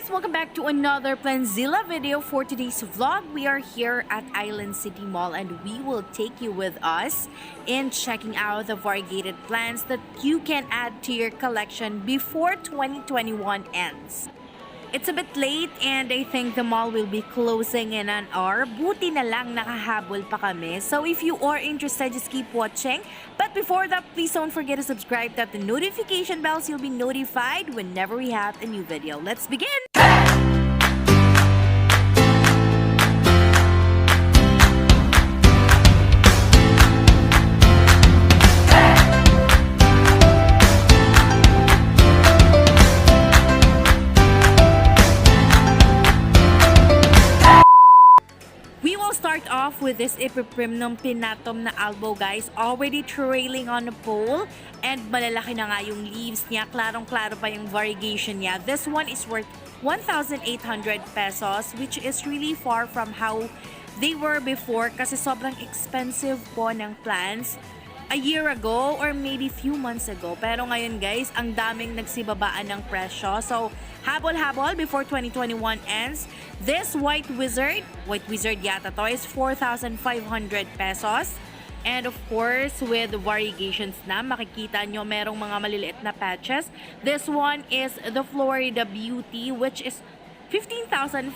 guys! Welcome back to another Planzilla video. For today's vlog, we are here at Island City Mall and we will take you with us in checking out the variegated plants that you can add to your collection before 2021 ends. It's a bit late and I think the mall will be closing in an hour. Buti na lang nakahabol pa kami. So if you are interested, just keep watching. But before that, please don't forget to subscribe, tap the notification bell so you'll be notified whenever we have a new video. Let's begin! Start off with this Epiprimnum pinnatum na albo, guys, already trailing on the pole and malalaki na nga yung leaves niya, klarong-klaro pa yung variegation niya. This one is worth 1,800 pesos, which is really far from how they were before kasi sobrang expensive po ng plants a year ago or maybe few months ago. Pero ngayon, guys, ang daming nagsibabaan ng presyo. So, habol-habol before 2021 ends. This white wizard yata to, is 4,500 pesos. And of course, with variegations na, makikita nyo merong mga maliliit na patches. This one is the Florida Beauty, which is 15,500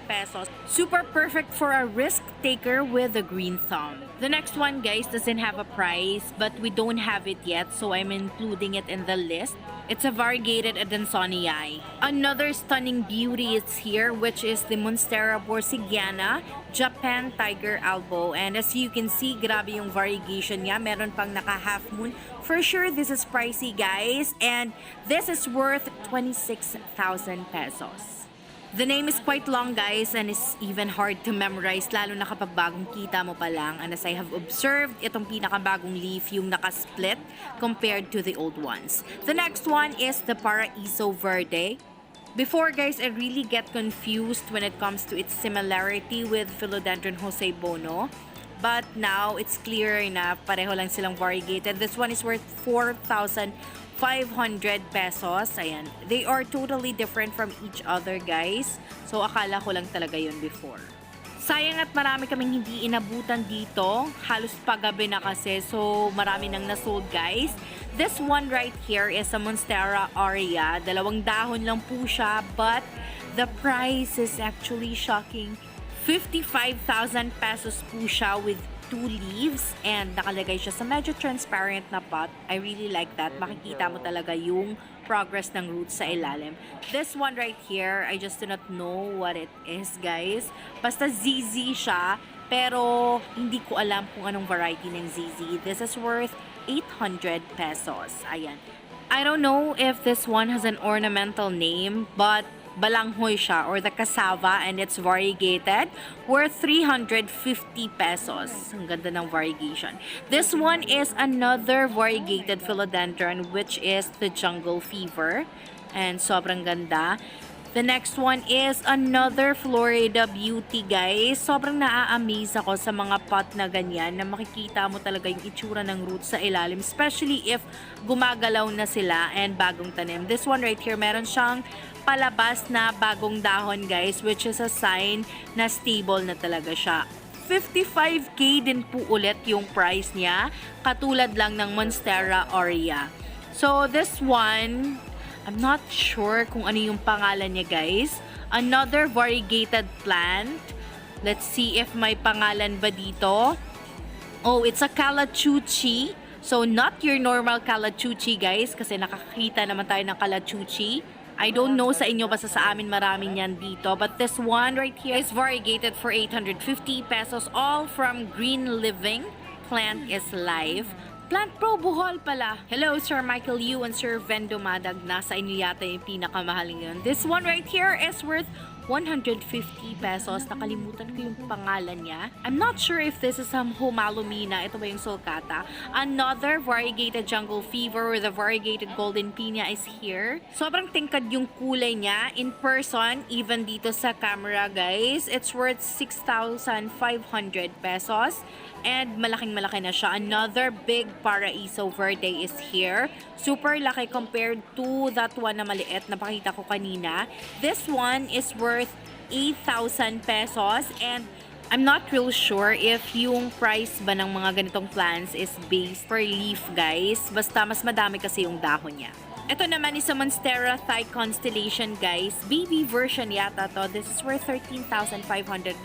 pesos. Super perfect for a risk taker with a green thumb. The next one, guys, doesn't have a price, but we don't have it yet, so I'm including it in the list. It's a variegated Adansonii. Another stunning beauty is here, which is the Monstera borsigiana, Japan Tiger Albo. And as you can see, grabe yung variegation niya. Meron pang naka half moon. For sure, this is pricey, guys. And this is worth 26,000 pesos. The name is quite long, guys, and it's even hard to memorize, lalo na kapag bagong kita mo pa lang. And as I have observed, itong pinakabagong leaf yung nakasplit compared to the old ones. The next one is the Paraiso Verde. Before, guys, I really get confused when it comes to its similarity with Philodendron Josebono. But now, it's clear na pareho lang silang variegated. This one is worth 4,500 pesos. Ayan. They are totally different from each other, guys. So, akala ko lang talaga yun before. Sayang at marami kaming hindi inabutan dito. Halos paggabi na kasi. So, marami nang nasold, guys. This one right here is a Monstera aurea. Dalawang dahon lang po siya. But, the price is actually shocking. 55,000 pesos po siya with 2 leaves and nakalagay siya sa medyo transparent na pot. I really like that. Makikita mo talaga yung progress ng roots sa ilalim. This one right here, I just do not know what it is, guys. Basta ZZ siya, pero hindi ko alam kung anong variety ng ZZ. This is worth 800 pesos. Ayan. I don't know if this one has an ornamental name, but balanghoy siya or the cassava and it's variegated, worth 350 pesos. Ang ganda ng variegation. This one is another variegated philodendron, which is the jungle fever, and sobrang ganda. The next one is another Florida Beauty, guys. Sobrang naa-amaze ako sa mga pot na ganyan na makikita mo talaga yung itsura ng roots sa ilalim, especially if gumagalaw na sila and bagong tanim. This one right here, meron siyang palabas na bagong dahon, guys, which is a sign na stable na talaga siya. 55k din po ulit yung price niya, katulad lang ng Monstera aurea. So this one, I'm not sure kung ano yung pangalan niya, guys. Another variegated plant. Let's see if may pangalan ba dito. Oh, it's a Calachuchi. So, not your normal Calachuchi, guys, kasi nakakita naman tayo ng Calachuchi. I don't know sa inyo, basta sa amin marami yan dito. But this one right here is variegated for 850 pesos, all from Green Living. Plant is live. Plant Pro Bohol pala. Hello, Sir Michael Yu and Sir Vendo Madag. Nasa inyo yata yung pinakamahaling yun. This one right here is worth 150 pesos. Nakalimutan ko yung pangalan niya. I'm not sure if this is some Humalumina. Ito ba yung sulcata? Another variegated jungle fever or the variegated golden piña is here. Sobrang tingkad yung kulay niya. In person, even dito sa camera guys, it's worth 6,500 pesos. And malaking-malaki na siya. Another big Paraiso Verde is here. Super laki compared to that one na maliit na pakita ko kanina. This one is worth 8,000 pesos. And I'm not real sure if yung price ba ng mga ganitong plants is based per leaf guys. Basta mas madami kasi yung dahon niya. Ito naman is a Monstera Thigh Constellation guys. Baby version yata to. This is worth 13,500.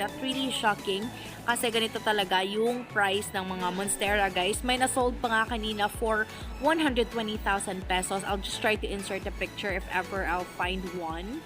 That's really shocking. Kasi ganito talaga yung price ng mga Monstera guys. May nasold pa nga kanina for 120,000 pesos. I'll just try to insert a picture if ever I'll find one.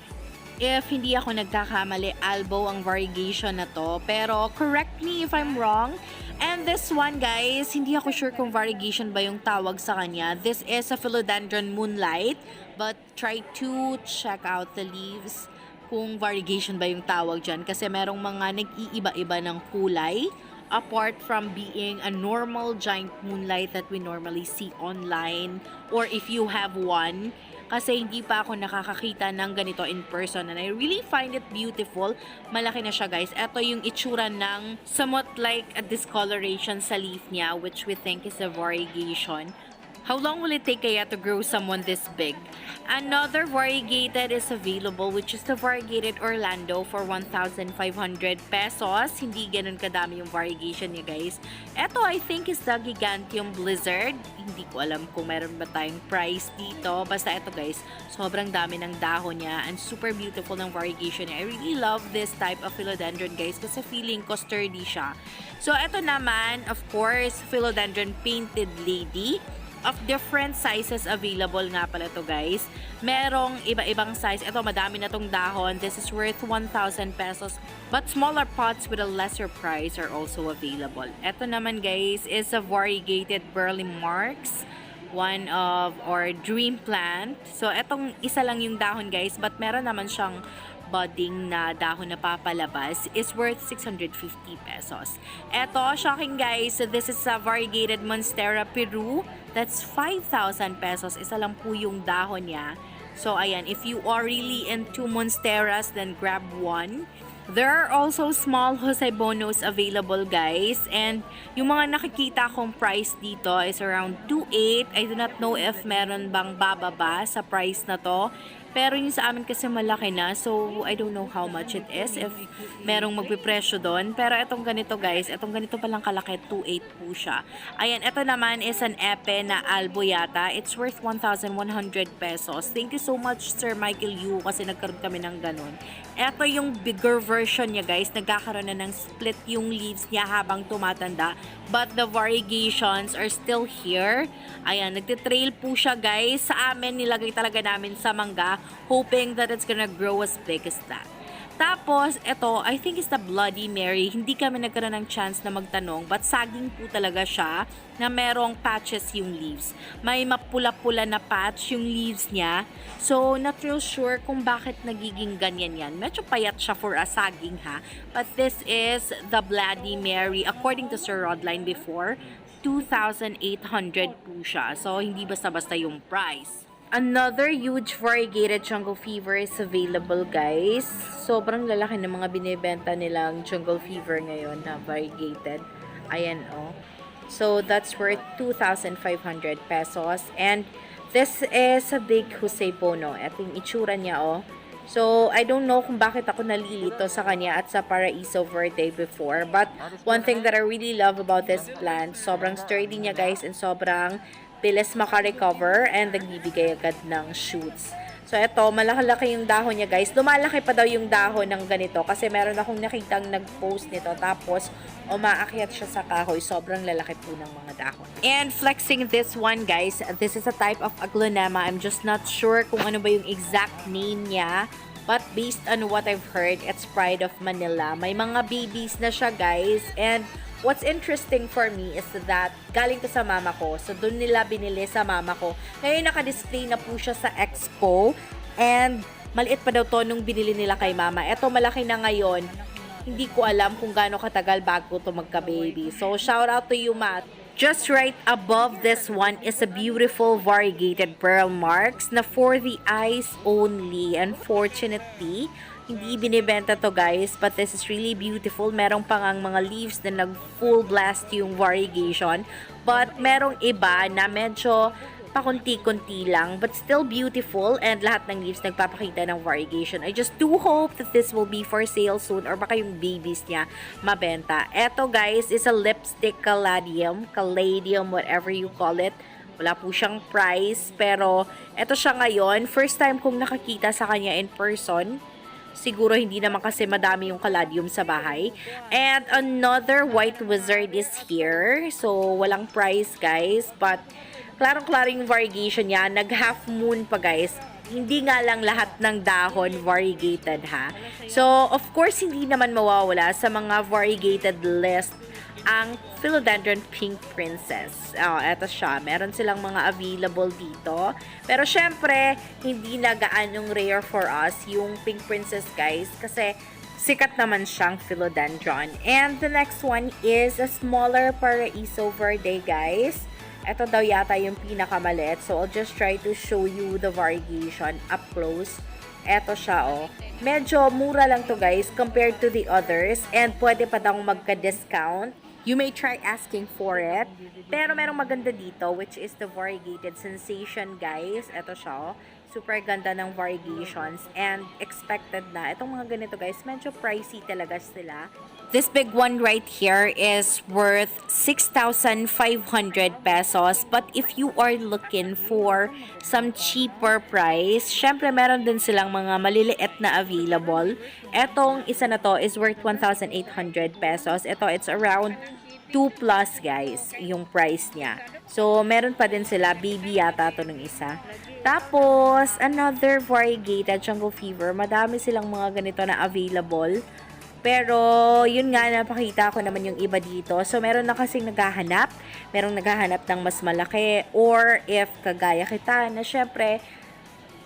If hindi ako nagkakamali, Albo ang variegation na to. Pero correct me if I'm wrong. And this one guys, hindi ako sure kung variegation ba yung tawag sa kanya. This is a Philodendron Moonlight. But try to check out the leaves kung variegation ba yung tawag dyan. Kasi merong mga nag-iiba-iba ng kulay. Apart from being a normal giant moonlight that we normally see online. Or if you have one. Kasi hindi pa ako nakakakita ng ganito in person. And I really find it beautiful. Malaki na siya guys. Ito yung itsura ng somewhat like a discoloration sa leaf niya. Which we think is a variegation. How long will it take kaya to grow someone this big? Another variegated is available, which is the variegated Orlando for 1,500 pesos. Hindi ganun kadami yung variegation niya guys. Ito I think is the Gigantium Blizzard. Hindi ko alam kung meron ba tayong price dito. Basta ito guys, sobrang dami ng dahon niya and super beautiful ng variegation niya. I really love this type of philodendron guys kasi feeling ko sturdy siya. So ito naman, of course, Philodendron Painted Lady. Of different sizes available nga pala to guys. Merong iba-ibang size. Ito, madami na tong dahon. This is worth 1,000 pesos. But smaller pots with a lesser price are also available. Ito naman guys is a variegated Burley Marks. One of our dream plant. So, etong isa lang yung dahon guys. But meron naman siyang budding na dahon na papalabas is worth 650 pesos. Eto, shocking guys, so this is a variegated Monstera Peru. That's 5,000 pesos. Isa lang po yung dahon niya. So, ayan, if you are really into Monsteras, then grab one. There are also small Josebonos available guys. And yung mga nakikita kong price dito is around 2.8. I do not know if meron bang bababa sa price na to. Pero yung sa amin kasi malaki na. So, I don't know how much it is. If merong magpipresyo doon. Pero itong ganito guys. Itong ganito palang kalaki. 2.8 po siya. Ayan, ito naman is an epe na albo yata. It's worth 1,100 pesos. Thank you so much Sir Michael Yu kasi nagkaroon kami ng ganun. Ito yung bigger version niya guys. Nagkakaroon na ng split yung leaves niya habang tumatanda. But the variegations are still here. Ayan, nagtitrail po siya guys. Sa amin, nilagay talaga namin sa mangga. Hoping that it's gonna grow as big as that. Tapos, ito, I think is the Bloody Mary. Hindi kami nagkaroon ng chance na magtanong, but saging po talaga siya na merong patches yung leaves. May mapula-pula na patch yung leaves niya. So, not real sure kung bakit nagiging ganyan yan. Medyo payat siya for a saging ha. But this is the Bloody Mary. According to Sir Rodline before, 2,800 po siya. So, hindi basta-basta yung price. Another huge variegated jungle fever is available guys. Sobrang lalaki ng mga binibenta nilang jungle fever ngayon na variegated. Ayan oh. So that's worth 2,500 pesos. And this is a big Josepono. Ito yung itsura niya oh. So, I don't know kung bakit ako nalilito sa kanya at sa Paraiso Verde before. But, one thing that I really love about this plant, sobrang sturdy niya guys and sobrang bilis makarecover and nagbibigay agad ng shoots. So, ito, malaki-laki yung dahon niya guys. Lumalaki pa daw yung dahon ng ganito kasi meron akong nakitang nag-post nito. Tapos, umaakyat siya sa kahoy. Sobrang lalaki po ng mga dahon. And flexing this one guys, this is a type of Aglonema. I'm just not sure kung ano ba yung exact name niya. But based on what I've heard, it's Pride of Manila. May mga babies na siya guys. And what's interesting for me is that galing to sa mama ko. So, doon nila binili sa mama ko. Ngayon, naka-display na po siya sa Expo. And Maliit pa daw to nung binili nila kay mama. Eto malaki na ngayon. Hindi ko alam kung gaano katagal bago to magka-baby. So, shout out to you, Matt. Just right above this one is a beautiful variegated pearl marks na for the eyes only. Unfortunately, hindi binibenta to guys, but this is really beautiful. Merong pang ang mga leaves na nag-full blast yung variegation. But merong iba na medyo pakunti-kunti lang, but still beautiful, and lahat ng leaves nagpapakita ng variegation. I just do hope that this will be for sale soon, or baka yung babies niya mabenta. Eto guys is a lipstick caladium, whatever you call it. Wala po siyang price, pero eto siya ngayon. First time kong nakakita sa kanya in person. Siguro hindi naman kasi madami yung caladium sa bahay. And another white wizard is here. So, walang price guys, but klarong-klaro yung variegation niya. Nag-half moon pa guys. Hindi nga lang lahat ng dahon variegated ha. So, of course, hindi naman mawawala sa mga variegated list ang Philodendron Pink Princess. Eto siya. Meron silang mga available dito. Pero syempre, hindi na gaanong rare for us yung Pink Princess guys. Kasi sikat naman siyang Philodendron. And the next one is a smaller Paraiso Verde guys. Ito daw yata yung pinakamaliit. So, I'll just try to show you the variegation up close. Ito siya, oh. Medyo mura lang to guys compared to the others. And pwede pa daw magka-discount. You may try asking for it. Pero merong maganda dito, which is the variegated sensation guys. Ito siya, oh. Super ganda ng variegations. And expected na. Itong mga ganito guys, medyo pricey talaga sila. This big one right here is worth 6,500 pesos. But if you are looking for some cheaper price, syempre meron din silang mga maliliit na available. Etong isa na to is worth 1,800 pesos. Ito, it's around 2 plus guys, yung price niya. So, meron pa din sila. Baby yata to ng isa. Tapos, another variegated Jungle Fever. Madami silang mga ganito na available. Pero, yun nga, napakita ko naman yung iba dito. So, meron na kasing naghahanap. Merong naghahanap ng mas malaki. Or, if kagaya kita, na syempre,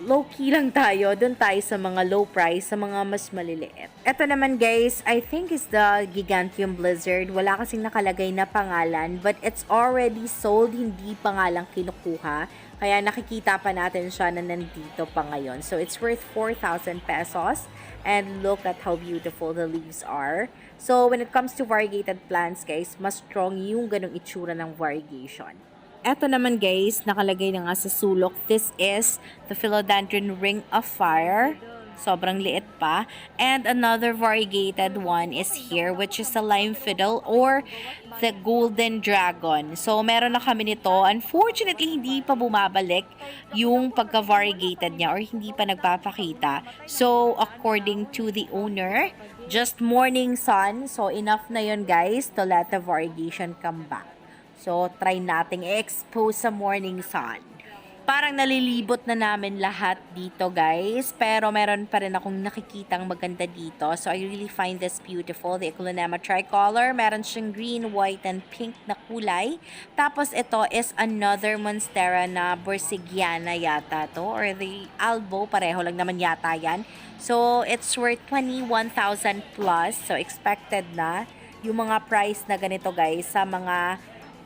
low-key lang tayo. Doon tayo sa mga low price, sa mga mas maliliit. Ito naman guys, I think is the Gigantium Blizzard. Wala kasing nakalagay na pangalan. But it's already sold. Hindi pa nga lang kinukuha. Kaya nakikita pa natin siya na nandito pa ngayon. So, it's worth 4,000 pesos. And look at how beautiful the leaves are. So, when it comes to variegated plants, guys, mas strong yung ganong itsura ng variegation. Eto naman, guys, nakalagay na nga sa sulok. This is the Philodendron Ring of Fire. Sobrang liit pa. And another variegated one is here, which is the Lime Fiddle or the Golden Dragon. So, meron na kami nito. Unfortunately, hindi pa bumabalik yung pagka-variegated niya or hindi pa nagpapakita. So, according to the owner, just morning sun. So, enough na yun guys to let the variegation come back. So, try nating i-expose sa morning sun. Parang nalilibot na namin lahat dito guys. Pero meron pa rin akong nakikitang maganda dito. So I really find this beautiful. The Echinopsis tricolor. Meron siyang green, white, and pink na kulay. Tapos ito is another monstera na Borsigiana yata to. Or the Albo. Pareho lang naman yata yan. So it's worth 21,000 plus. So expected na yung mga price na ganito guys sa mga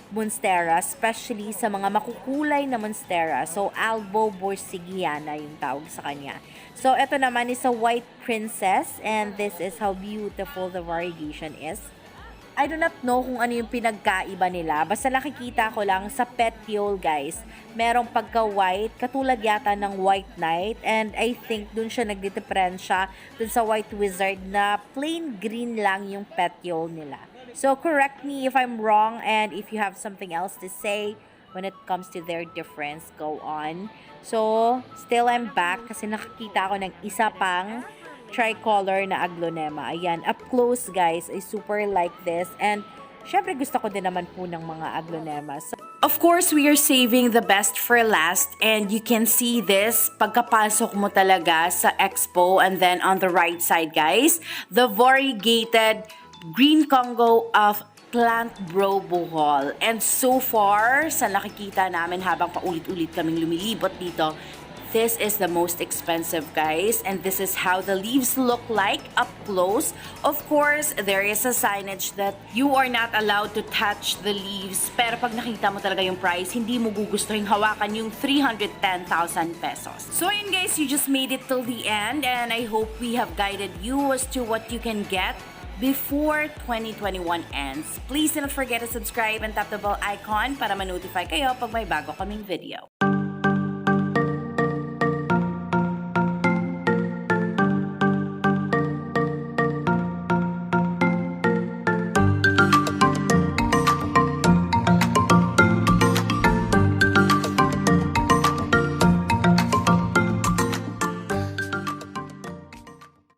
monstera, especially sa mga makukulay na monstera. So, Albo Borsigiana yung tawag sa kanya. So, ito naman is a white princess and this is how beautiful the variegation is. I do not know kung ano yung pinagkaiba nila. Basta nakikita ko lang sa petiole, guys. Merong pagka-white, katulad yata ng White Knight. And I think dun siya nagdidiferensya dun sa White Wizard na plain green lang yung petiole nila. So, correct me if I'm wrong and if you have something else to say when it comes to their difference, go on. So, still I'm back kasi nakikita ko ng isa pang tricolor na aglonema. Ayan, up close guys, I super like this. And, syempre gusto ko din naman po ng mga aglonemas. Of course, we are saving the best for last and you can see this pagkapasok mo talaga sa expo and then on the right side guys, the variegated Green Congo of Plant Bro Bohol. And so far, sa nakikita namin habang paulit-ulit kaming lumilibot dito, This is the most expensive, guys, and this is how the leaves look like up close. Of course, there is a signage that you are not allowed to touch the leaves, pero pag nakita mo talaga yung price, hindi mo gugustuhin hawakan yung 310,000 pesos. So yun guys, you just made it till the end, and I hope we have guided you as to what you can get before 2021 ends. Please do not forget to subscribe and tap the bell icon para ma-notify kayo pag may bago kaming video.